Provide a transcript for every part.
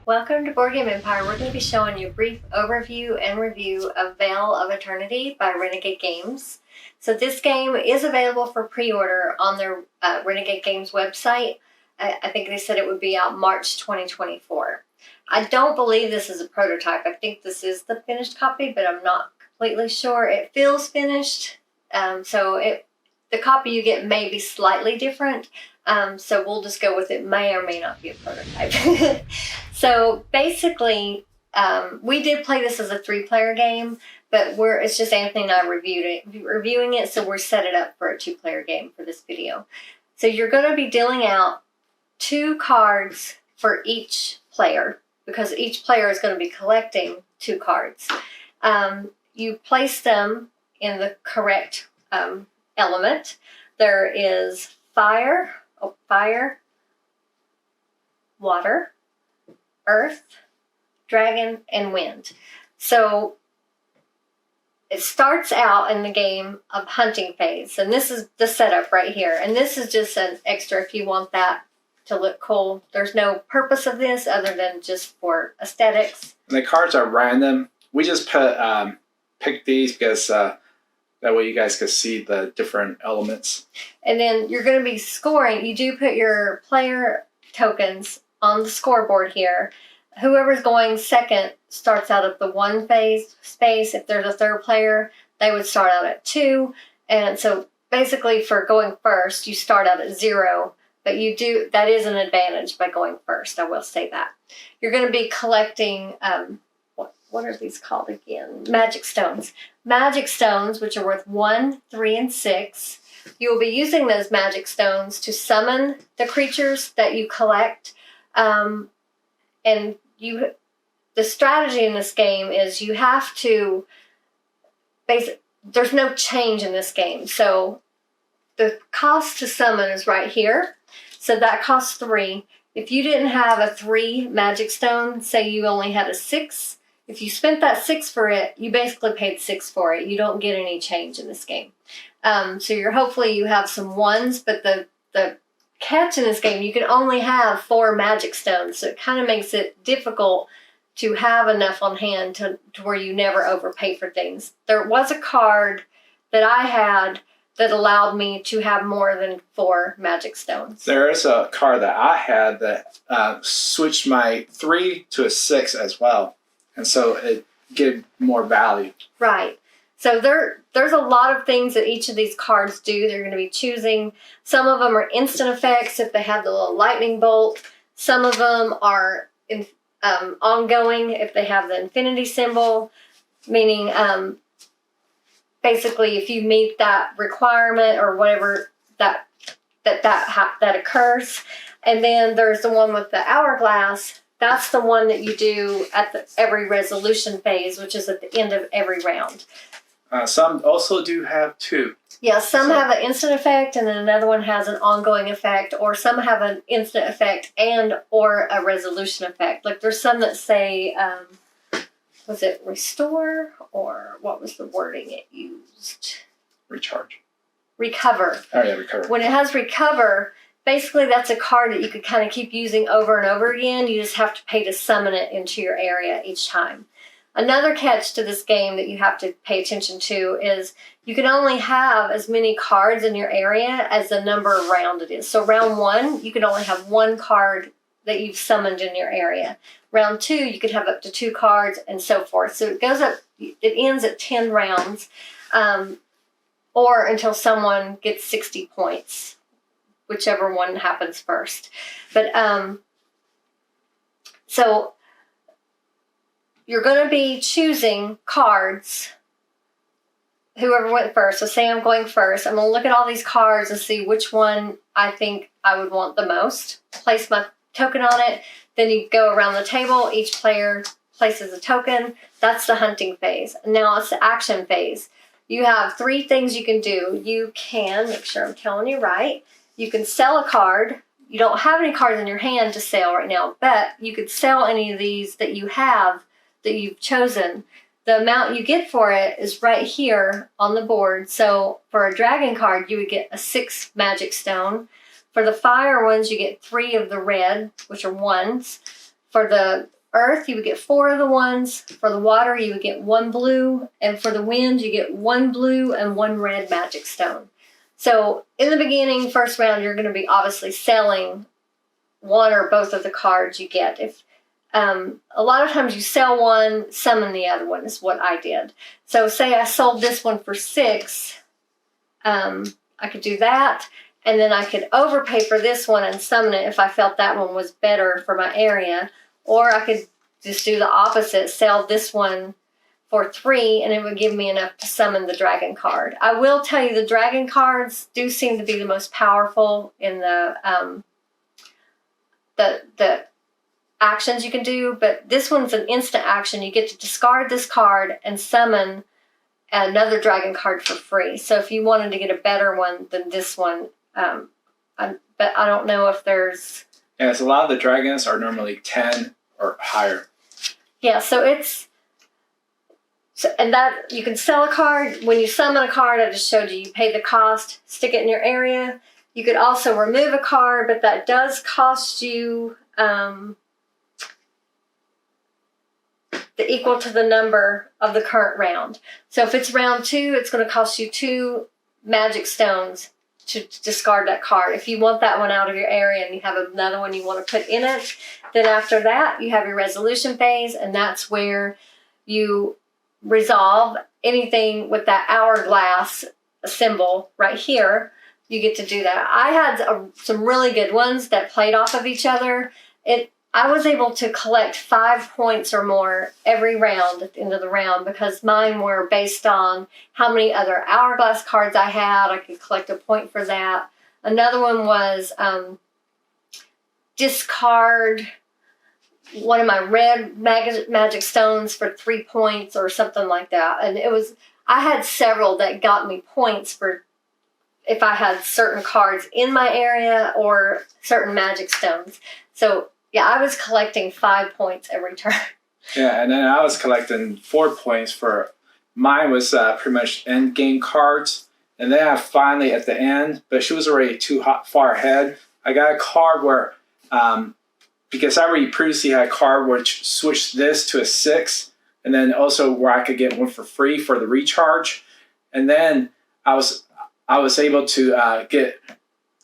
Welcome to Board Game Empire. We're going to be showing you a brief overview and review of Vale of Eternity by Renegade Games. So this game is available for pre-order on their Renegade Games website. I think they said it would be out March 2024. I don't believe this is a prototype. I think this is the finished copy, but I'm not completely sure. It feels finished, the copy you get may be slightly different. So we'll just go with it may or may not be a prototype. So basically, we did play this as a 3-player game, but it's just Anthony and I reviewing it, so we're set it up for a 2-player game for this video. So you're going to be dealing out 2 cards for each player, because each player is going to be collecting 2 cards. You place them in the correct element. There is fire, water, earth, dragon, and wind. So it starts out in the game of hunting phase, and this is the setup right here. And this is just an extra if you want that to look cool. There's no purpose of this other than just for aesthetics. And the cards are random. We just picked these because that way you guys can see the different elements. And then you're going to be scoring. You do put your player tokens on the scoreboard here. Whoever's going second starts out at the 1 phase space. If there's a 3rd player, they would start out at 2. And so basically for going first, you start out at 0. But that is an advantage by going first. I will say that. You're going to be collecting, what are these called again? Magic stones. Magic stones, which are worth 1, 3, and 6. You will be using those magic stones to summon the creatures that you collect. And the strategy in this game is you have to, there's no change in this game. So the cost to summon is right here. So that costs 3. If you didn't have a 3 magic stone, say you only had a 6, if you spent that 6 for it, you basically paid 6 for it. You don't get any change in this game. So hopefully you have some 1s, but the catch in this game, you can only have 4 magic stones. So it kind of makes it difficult to have enough on hand to where you never overpay for things. There was a card that I had that allowed me to have more than 4 magic stones. There is a card that I had that switched my 3 to a 6 as well. And so it gave more value. Right. So there's a lot of things that each of these cards do. They're going to be choosing. Some of them are instant effects if they have the little lightning bolt. Some of them are ongoing if they have the infinity symbol, meaning basically if you meet that requirement or whatever that occurs. And then there's the one with the hourglass. That's the one that you do at every resolution phase, which is at the end of every round. Some also do have 2. Yeah, some have an instant effect, and then another one has an ongoing effect, or some have an instant effect or a resolution effect. Like there's some that say, was it restore, or what was the wording it used? Recharge. Recover. Oh yeah, recover. When it has recover, basically that's a card that you could kind of keep using over and over again. You just have to pay to summon it into your area each time. Another catch to this game that you have to pay attention to is you can only have as many cards in your area as the number of round it is. So round 1, you can only have 1 card that you've summoned in your area. Round 2, you could have up to 2 cards and so forth. So it ends at 10 rounds or until someone gets 60 points, whichever one happens first. But so you're going to be choosing cards, whoever went first. So say I'm going first. I'm going to look at all these cards and see which one I think I would want the most. Place my token on it. Then you go around the table. Each player places a token. That's the hunting phase. Now it's the action phase. You have 3 things you can do. You can, make sure I'm telling you right, you can sell a card. You don't have any cards in your hand to sell right now, but you could sell any of these that you have that you've chosen. The amount you get for it is right here on the board. So for a dragon card, you would get a 6 magic stone. For the fire ones, you get 3 of the red, which are 1s. For the earth, you would get 4 of the ones. For the water, you would get 1 blue. And for the wind, you get 1 blue and 1 red magic stone. So in the beginning, first round, you're going to be obviously selling one or both of the cards you get. If a lot of times you sell one, summon the other one is what I did. So say I sold this one for 6, I could do that. And then I could overpay for this one and summon it if I felt that one was better for my area. Or I could just do the opposite, sell this one for 3, and it would give me enough to summon the dragon card. I will tell you the dragon cards do seem to be the most powerful in the actions you can do, but this one's an instant action. You get to discard this card and summon another dragon card for free. So if you wanted to get a better one than this one, but I don't know if there's... Yes, a lot of the dragons are normally 10 or higher. Yeah, so it's... and that you can sell a card. When you summon a card, I just showed you, you pay the cost, stick it in your area. You could also remove a card, but that does cost you the equal to the number of the current round. So if it's round 2, it's going to cost you 2 magic stones to discard that card. If you want that one out of your area and you have another one you want to put in it, then after that you have your resolution phase, and that's where you resolve anything with that hourglass symbol right here. You get to do that. I had some really good ones that played off of each other. I was able to collect 5 points or more every round at the end of the round because mine were based on how many other hourglass cards I had. I could collect a point for that. Another one was discard one of my red magic stones for 3 points or something like that. And I had several that got me points for if I had certain cards in my area or certain magic stones. So yeah, I was collecting 5 points every turn. Yeah, and then I was collecting 4 points for mine was pretty much end game cards. And then I finally at the end, but she was already far ahead. I got a card where, because I already previously had a card which switched this to a 6, and then also where I could get one for free for the recharge. And then I was able to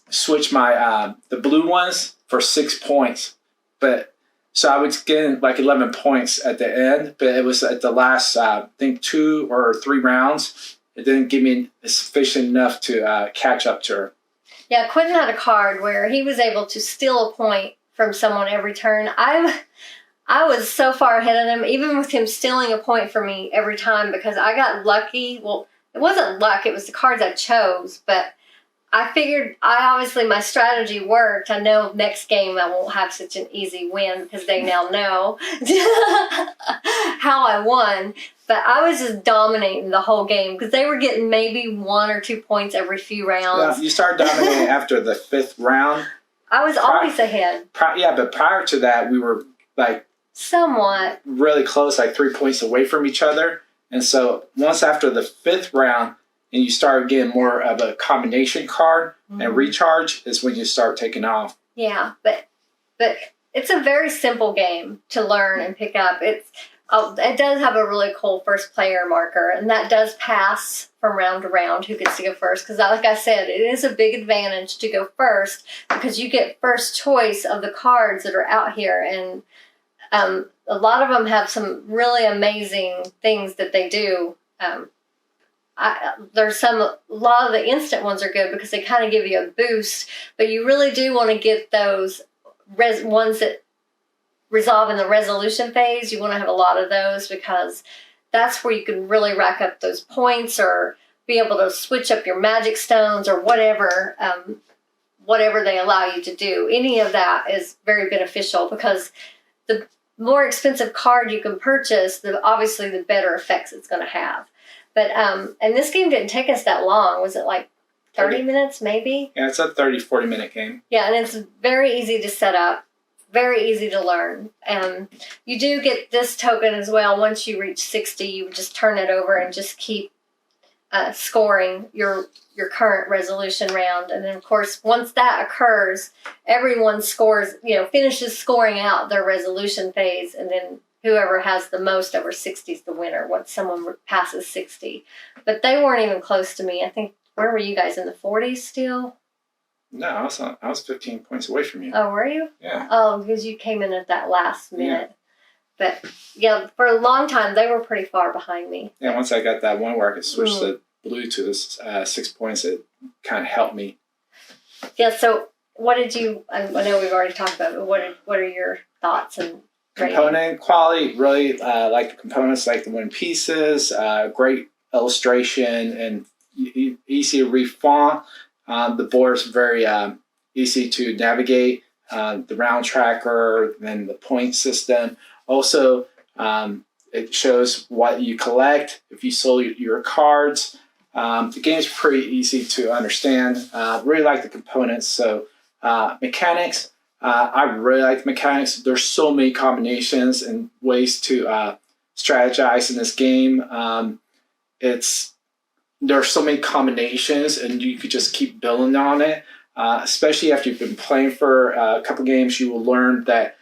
switch my the blue ones for 6 points. But so I was getting like 11 points at the end, but it was at the last, I think 2 or 3 rounds. It didn't give me sufficient enough to catch up to her. Yeah, Quentin had a card where he was able to steal a point from someone every turn. I was so far ahead of him, even with him stealing a point from me every time, because I got lucky. Well, it wasn't luck, it was the cards I chose, but I figured obviously my strategy worked. I know next game I won't have such an easy win because they now know how I won. But I was just dominating the whole game because they were getting maybe 1 or 2 points every few rounds. Yeah, you started dominating after the 5th round. I was always ahead. Yeah, but prior to that, we were like somewhat really close, like 3 points away from each other. And so once after the 5th round, and you start getting more of a combination card and recharge is when you start taking off. Yeah, but it's a very simple game to learn and pick up. It does have a really cool first player marker, and that does pass from round to round who gets to go first. Because like I said, it is a big advantage to go first because you get first choice of the cards that are out here. And a lot of them have some really amazing things that they do. A lot of the instant ones are good because they kind of give you a boost, but you really do want to get those ones that resolve in the resolution phase. You want to have a lot of those because that's where you can really rack up those points or be able to switch up your magic stones or whatever they allow you to do. Any of that is very beneficial because the more expensive card you can purchase, obviously the better effects it's going to have. But, and this game didn't take us that long. Was it like 30 minutes maybe? Yeah, it's a 30, 40-minute game. Yeah, and it's very easy to set up, very easy to learn. You do get this token as well. Once you reach 60, you just turn it over and just keep scoring your current resolution round. And then, of course, once that occurs, everyone scores, finishes scoring out their resolution phase, and then whoever has the most over 60 is the winner once someone passes 60. But they weren't even close to me. I think, where were you guys, in the 40s still? No, I was 15 points away from you. Oh, were you? Yeah. Oh, because you came in at that last minute. Yeah. But, yeah, for a long time, they were pretty far behind me. Yeah, once I got that one where I could switch the blue to the 6 points, it kind of helped me. Yeah, so what did you, I know we've already talked about it, but what are your thoughts and component quality? Really like the components, like the wooden pieces, great illustration, and easy to read font. The board is very easy to navigate. The round tracker, then the point system. Also, it shows what you collect if you sold your cards. The game's pretty easy to understand. Really like the components. So mechanics, I really like the mechanics. There's so many combinations and ways to strategize in this game. There's so many combinations, and you could just keep building on it. Especially after you've been playing for a couple games, you will learn that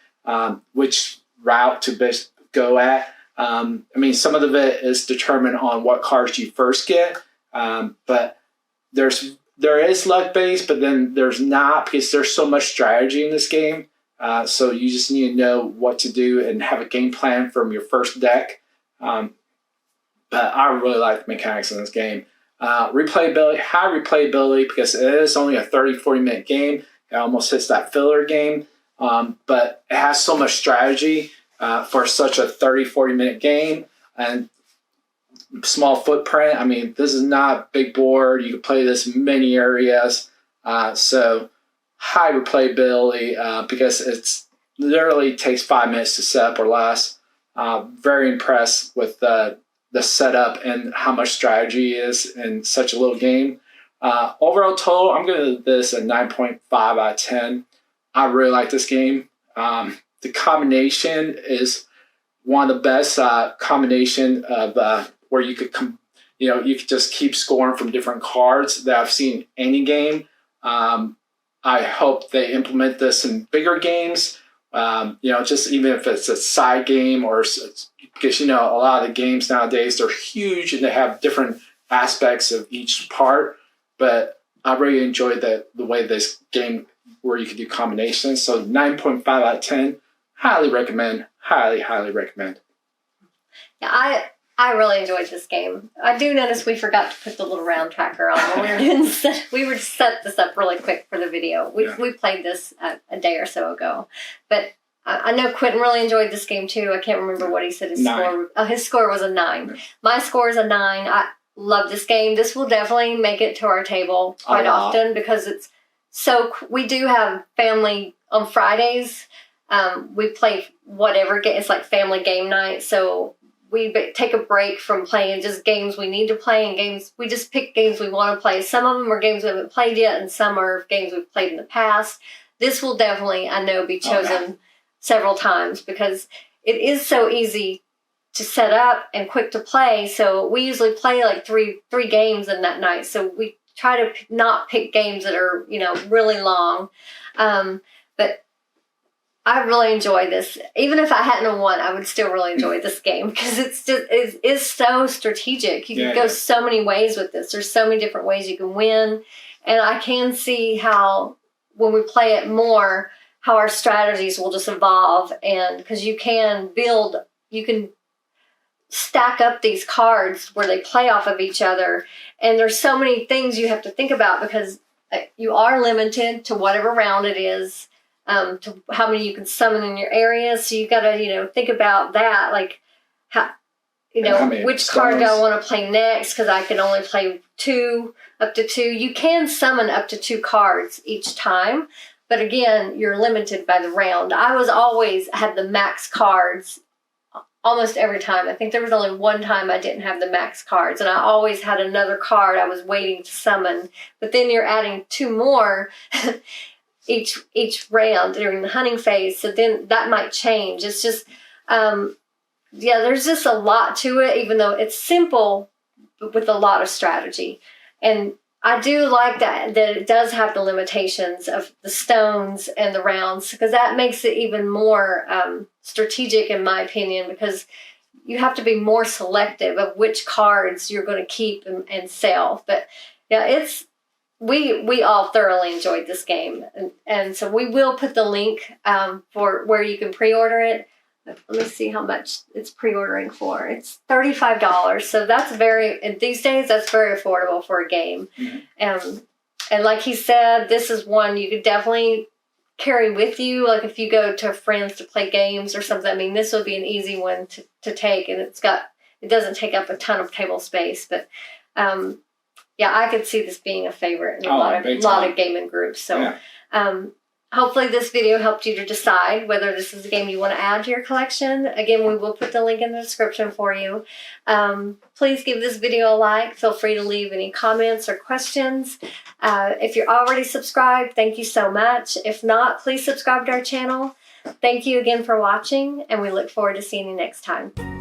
which route to best go at. Some of it is determined on what cards you first get, but there is luck based, but then there's not, because there's so much strategy in this game. So you just need to know what to do and have a game plan from your first deck. But I really like the mechanics in this game. Replayability, high replayability, because it is only a 30-40 minute game. It almost hits that filler game. But it has so much strategy for such a 30-40 minute game, and small footprint. This is not a big board. You can play this in many areas. So high replayability because it's literally takes 5 minutes to set up or less. Very impressed with the setup and how much strategy is in such a little game. Overall total, I'm going to give this a 9.5 out of 10. I really like this game. The combination is one of the best combination of where you could you could just keep scoring from different cards that I've seen in any game. I hope they implement this in bigger games. Just even if it's a side game, or because a lot of the games nowadays, they're huge and they have different aspects of each part. But I really enjoyed the way this game where you could do combinations. So 9.5 out of 10, highly recommend. Highly recommend. Yeah, I really enjoyed this game. I do notice we forgot to put the little round tracker on when we were doing we were set this up really quick for the video. We played this a day or so ago, but I know Quentin really enjoyed this game too. I can't remember what he said his 9. score. His score was a 9. Yeah. My score is a 9. I love this game. This will definitely make it to our table quite often because it's so. We do have family on Fridays. We play whatever game. It's like family game night, so we take a break from playing just games we need to play, and games we just pick games we want to play. Some of them are games we haven't played yet, and some are games we've played in the past. This will definitely, I know, be chosen several times because it is so easy to set up and quick to play. So we usually play like three games in that night. So we try to not pick games that are really long, but I really enjoy this. Even if I hadn't won, I would still really enjoy this game because it is so strategic. You can go so many ways with this. There's so many different ways you can win. And I can see how when we play it more, how our strategies will just evolve. And because you can stack up these cards where they play off of each other. And there's so many things you have to think about because you are limited to whatever round it is. To how many you can summon in your area, so you got to think about that, like how which card do I want to play next? Because I can only play up to two. You can summon up to 2 cards each time, but again, you're limited by the round. I was always had the max cards almost every time. I think there was only one time I didn't have the max cards, and I always had another card I was waiting to summon. But then you're adding 2 more. Each round during the hunting phase, so then that might change. It's just, there's just a lot to it. Even though it's simple, but with a lot of strategy. And I do like that it does have the limitations of the stones and the rounds, because that makes it even more strategic, in my opinion, because you have to be more selective of which cards you're going to keep and sell. But yeah, we all thoroughly enjoyed this game, and so we will put the link for where you can pre-order it. Let me see how much it's pre-ordering for. It's $35, so that's these days that's very affordable for a game. And like he said, this is one you could definitely carry with you, like if you go to friends to play games or something. I mean, this would be an easy one to take, and it doesn't take up a ton of table space. But yeah, I could see this being a favorite in a lot of gaming groups. So hopefully this video helped you to decide whether this is a game you want to add to your collection. Again, we will put the link in the description for you. Please give this video a like. Feel free to leave any comments or questions. If you're already subscribed, thank you so much. If not, please subscribe to our channel. Thank you again for watching, and we look forward to seeing you next time.